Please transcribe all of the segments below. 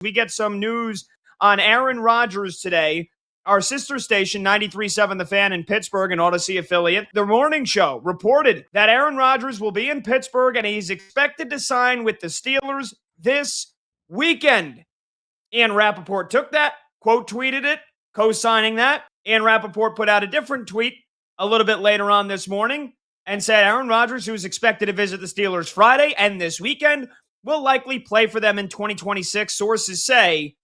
We get some news on Aaron Rodgers today. Our sister station, 93.7 The Fan in Pittsburgh, an Odyssey affiliate, the morning show reported that Aaron Rodgers will be in Pittsburgh and he's expected to sign with the Steelers this weekend. Ian Rappaport took that, quote tweeted it, co-signing that. Ian Rappaport put out a different tweet a little bit later on this morning and said Aaron Rodgers, who is expected to visit the Steelers Friday and this weekend, will likely play for them in 2026. Sources say.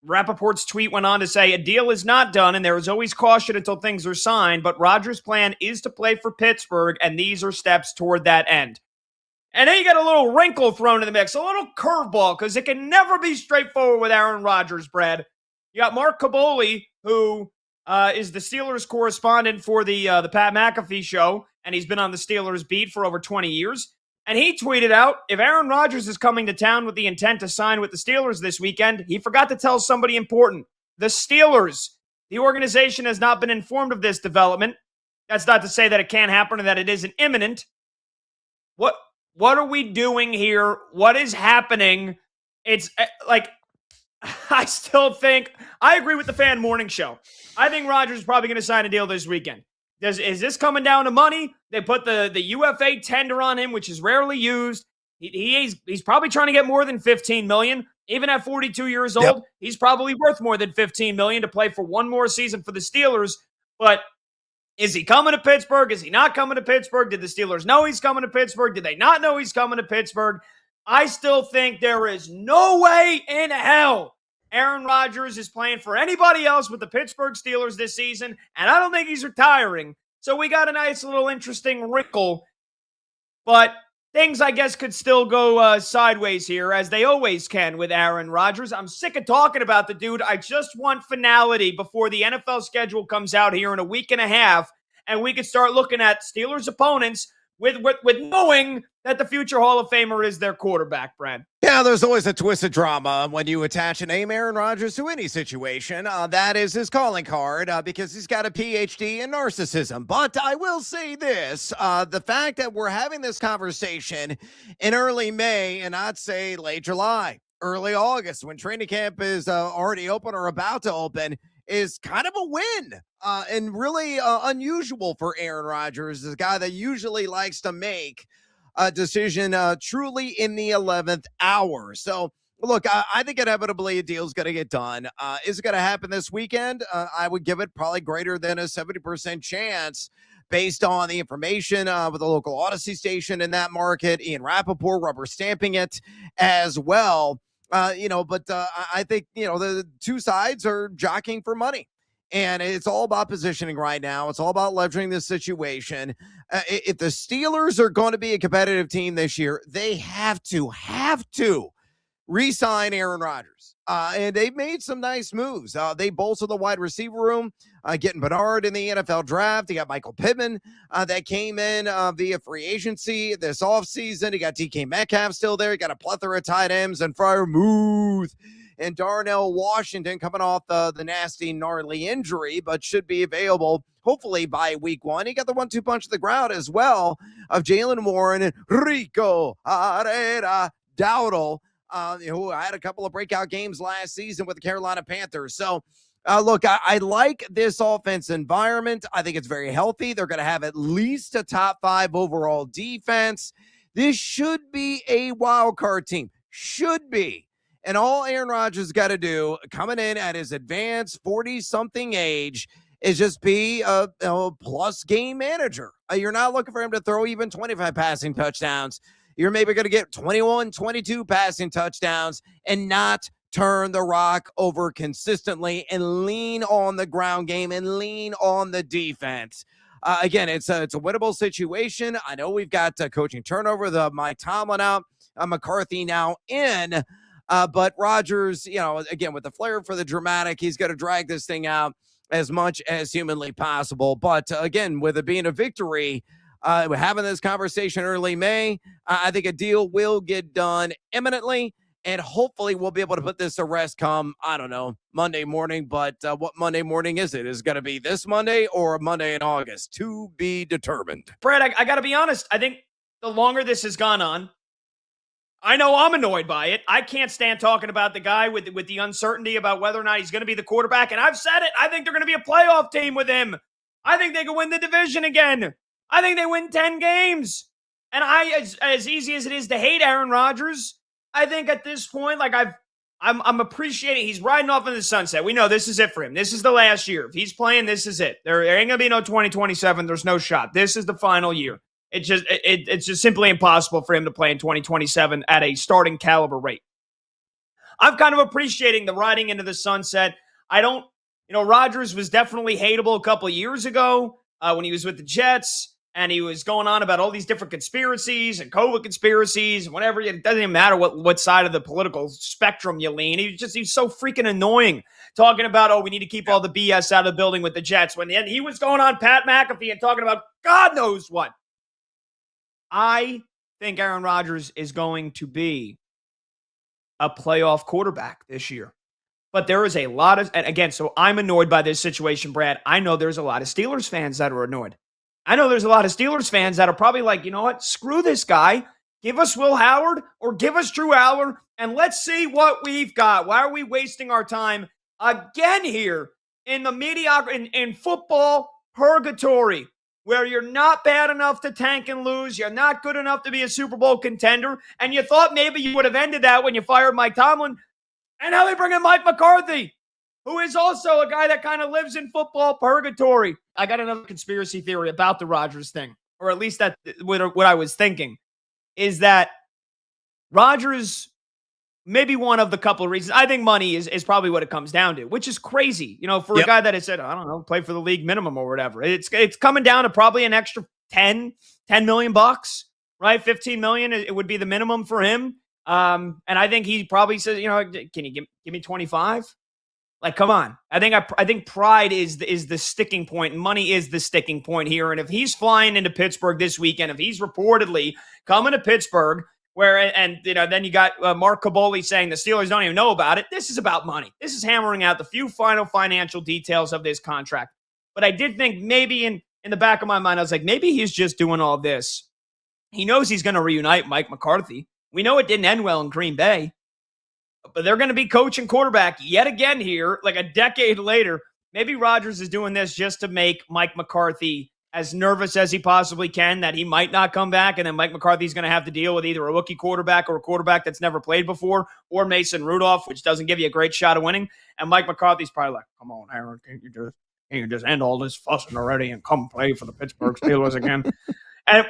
Rappaport's tweet went on to say, a deal is not done and there is always caution until things are signed, but Rodgers' plan is to play for Pittsburgh, and these are steps toward that end. And then you get a little wrinkle thrown in the mix, a little curveball, because it can never be straightforward with Aaron Rodgers, Brad. You got Mark Caboli, who is the Steelers correspondent for the Pat McAfee show, and he's been on the Steelers beat for over 20 years. And he tweeted out, if Aaron Rodgers is coming to town with the intent to sign with the Steelers this weekend, he forgot to tell somebody important. The Steelers. The organization has not been informed of this development. That's not to say that it can't happen or that it isn't imminent. What are we doing here? What is happening? It's like, I still think, I agree with the Fan Morning Show. I think Rodgers is probably going to sign a deal this weekend. Is this coming down to money? They put the UFA tender on him, which is rarely used. He's probably trying to get more than $15 million. Even at 42 years old, He's probably worth more than $15 million to play for one more season for the Steelers. But is he coming to Pittsburgh? Is he not coming to Pittsburgh? Did the Steelers know he's coming to Pittsburgh? Did they not know he's coming to Pittsburgh? I still think there is no way in hell Aaron Rodgers is playing for anybody else with the Pittsburgh Steelers this season, and I don't think he's retiring. So we got a nice little interesting wrinkle, but things, I guess, could still go sideways here, as they always can with Aaron Rodgers. I'm sick of talking about the dude. I just want finality before the NFL schedule comes out here in a week and a half, and we could start looking at Steelers opponents with knowing that the future Hall of Famer is their quarterback, Brad. Yeah, there's always a twist of drama when you attach a name Aaron Rodgers to any situation. That is his calling card because he's got a PhD in narcissism. But I will say this, the fact that we're having this conversation in early May and I'd say late July, early August, when training camp is already open or about to open, is kind of a win and really unusual for Aaron Rodgers, the guy that usually likes to make a decision truly in the 11th hour. So, look, I think inevitably a deal's going to get done. Is it going to happen this weekend? I would give it probably greater than a 70% chance based on the information with the local Odyssey station in that market. Ian Rappaport rubber stamping it as well. But I think, the two sides are jockeying for money. And it's all about positioning right now. It's all about leveraging this situation. If the Steelers are going to be a competitive team this year, they have to re-sign Aaron Rodgers. And they've made some nice moves. They bolstered the wide receiver room, getting Bernard in the NFL draft. They got Michael Pittman that came in via free agency this offseason. You got DK Metcalf still there. You got a plethora of tight ends and Freiermuth and Darnell Washington coming off the nasty, gnarly injury, but should be available hopefully by week one. He got the 1-2 punch of the ground as well of Jaylen Warren and Rico Herrera Dowdle, who had a couple of breakout games last season with the Carolina Panthers. So, look, I like this offense environment. I think it's very healthy. They're going to have at least a top 5 overall defense. This should be a wild card team. Should be. And all Aaron Rodgers got to do, coming in at his advanced 40-something age, is just be a plus game manager. You're not looking for him to throw even 25 passing touchdowns. You're maybe going to get 21, 22 passing touchdowns and not turn the rock over consistently and lean on the ground game and lean on the defense. Again, it's a winnable situation. I know we've got coaching turnover, the Mike Tomlin out, McCarthy now in. But Rodgers, again, with the flair for the dramatic, he's going to drag this thing out as much as humanly possible. But again, with it being a victory, we're having this conversation early May. I think a deal will get done imminently, and hopefully we'll be able to put this to rest come, I don't know, Monday morning. But what Monday morning is it? Is it going to be this Monday or Monday in August? To be determined. Brad, I got to be honest. I think the longer this has gone on, I know I'm annoyed by it. I can't stand talking about the guy with the uncertainty about whether or not he's going to be the quarterback. And I've said it. I think they're going to be a playoff team with him. I think they can win the division again. I think they win 10 games. And as easy as it is to hate Aaron Rodgers, I think at this point, like I'm appreciating he's riding off in the sunset. We know this is it for him. This is the last year. If he's playing, this is it. There ain't gonna be no 2027. There's no shot. This is the final year. It's just simply impossible for him to play in 2027 at a starting caliber rate. I'm kind of appreciating the riding into the sunset. Rodgers was definitely hateable a couple of years ago when he was with the Jets, and he was going on about all these different conspiracies and COVID conspiracies and whatever. It doesn't even matter what side of the political spectrum you lean. He's so freaking annoying talking about, we need to keep all the BS out of the building with the Jets. When he was going on Pat McAfee and talking about God knows what. I think Aaron Rodgers is going to be a playoff quarterback this year. But there is a lot of, and again, so I'm annoyed by this situation, Brad. I know there's a lot of Steelers fans that are annoyed. I know there's a lot of Steelers fans that are probably like, you know what? Screw this guy. Give us Will Howard or give us Drew Aller, and let's see what we've got. Why are we wasting our time again here in the in football purgatory, where you're not bad enough to tank and lose, you're not good enough to be a Super Bowl contender, and you thought maybe you would have ended that when you fired Mike Tomlin, and now they bring in Mike McCarthy, who is also a guy that kind of lives in football purgatory. I got another conspiracy theory about the Rodgers thing, or at least that what I was thinking, is that Rodgers, maybe one of the couple of reasons, I think money is probably what it comes down to, which is crazy, for a guy that has said, I don't know, play for the league minimum or whatever. It's coming down to probably an extra 10 million bucks, right? 15 million, it would be the minimum for him. And I think he probably says, can you give me 25? Like, come on. I think pride is the sticking point, and money is the sticking point here. And if he's flying into Pittsburgh this weekend, if he's reportedly coming to Pittsburgh, then you got Mark Caboli saying the Steelers don't even know about it. This is about money. This is hammering out the few final financial details of this contract. But I did think maybe in the back of my mind, I was like, maybe he's just doing all this. He knows he's going to reunite Mike McCarthy. We know it didn't end well in Green Bay. But they're going to be coach and quarterback yet again here, like a decade later. Maybe Rodgers is doing this just to make Mike McCarthy as nervous as he possibly can that he might not come back, and then Mike McCarthy's going to have to deal with either a rookie quarterback or a quarterback that's never played before, or Mason Rudolph, which doesn't give you a great shot of winning. And Mike McCarthy's probably like, come on, Aaron, can't you just end all this fussing already and come play for the Pittsburgh Steelers again?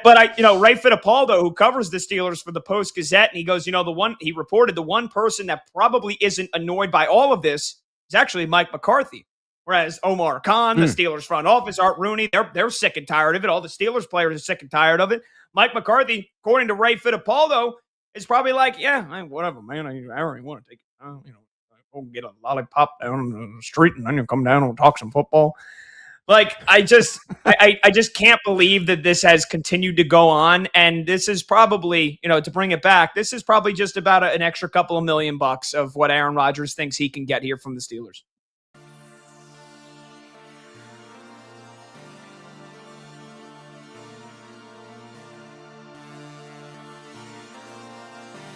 But Ray Fittipaldo, who covers the Steelers for the Post-Gazette, and he goes, he reported the one person that probably isn't annoyed by all of this is actually Mike McCarthy. Whereas Omar Khan, the Steelers front office, Art Rooney, they're sick and tired of it. All the Steelers players are sick and tired of it. Mike McCarthy, according to Ray Fittipaldo, is probably like, whatever, man. I already want to take it. Go get a lollipop down on the street, and then you come down and talk some football. Like, I just can't believe that this has continued to go on. And this is probably, to bring it back, this is probably just about an extra couple of $1 million of what Aaron Rodgers thinks he can get here from the Steelers.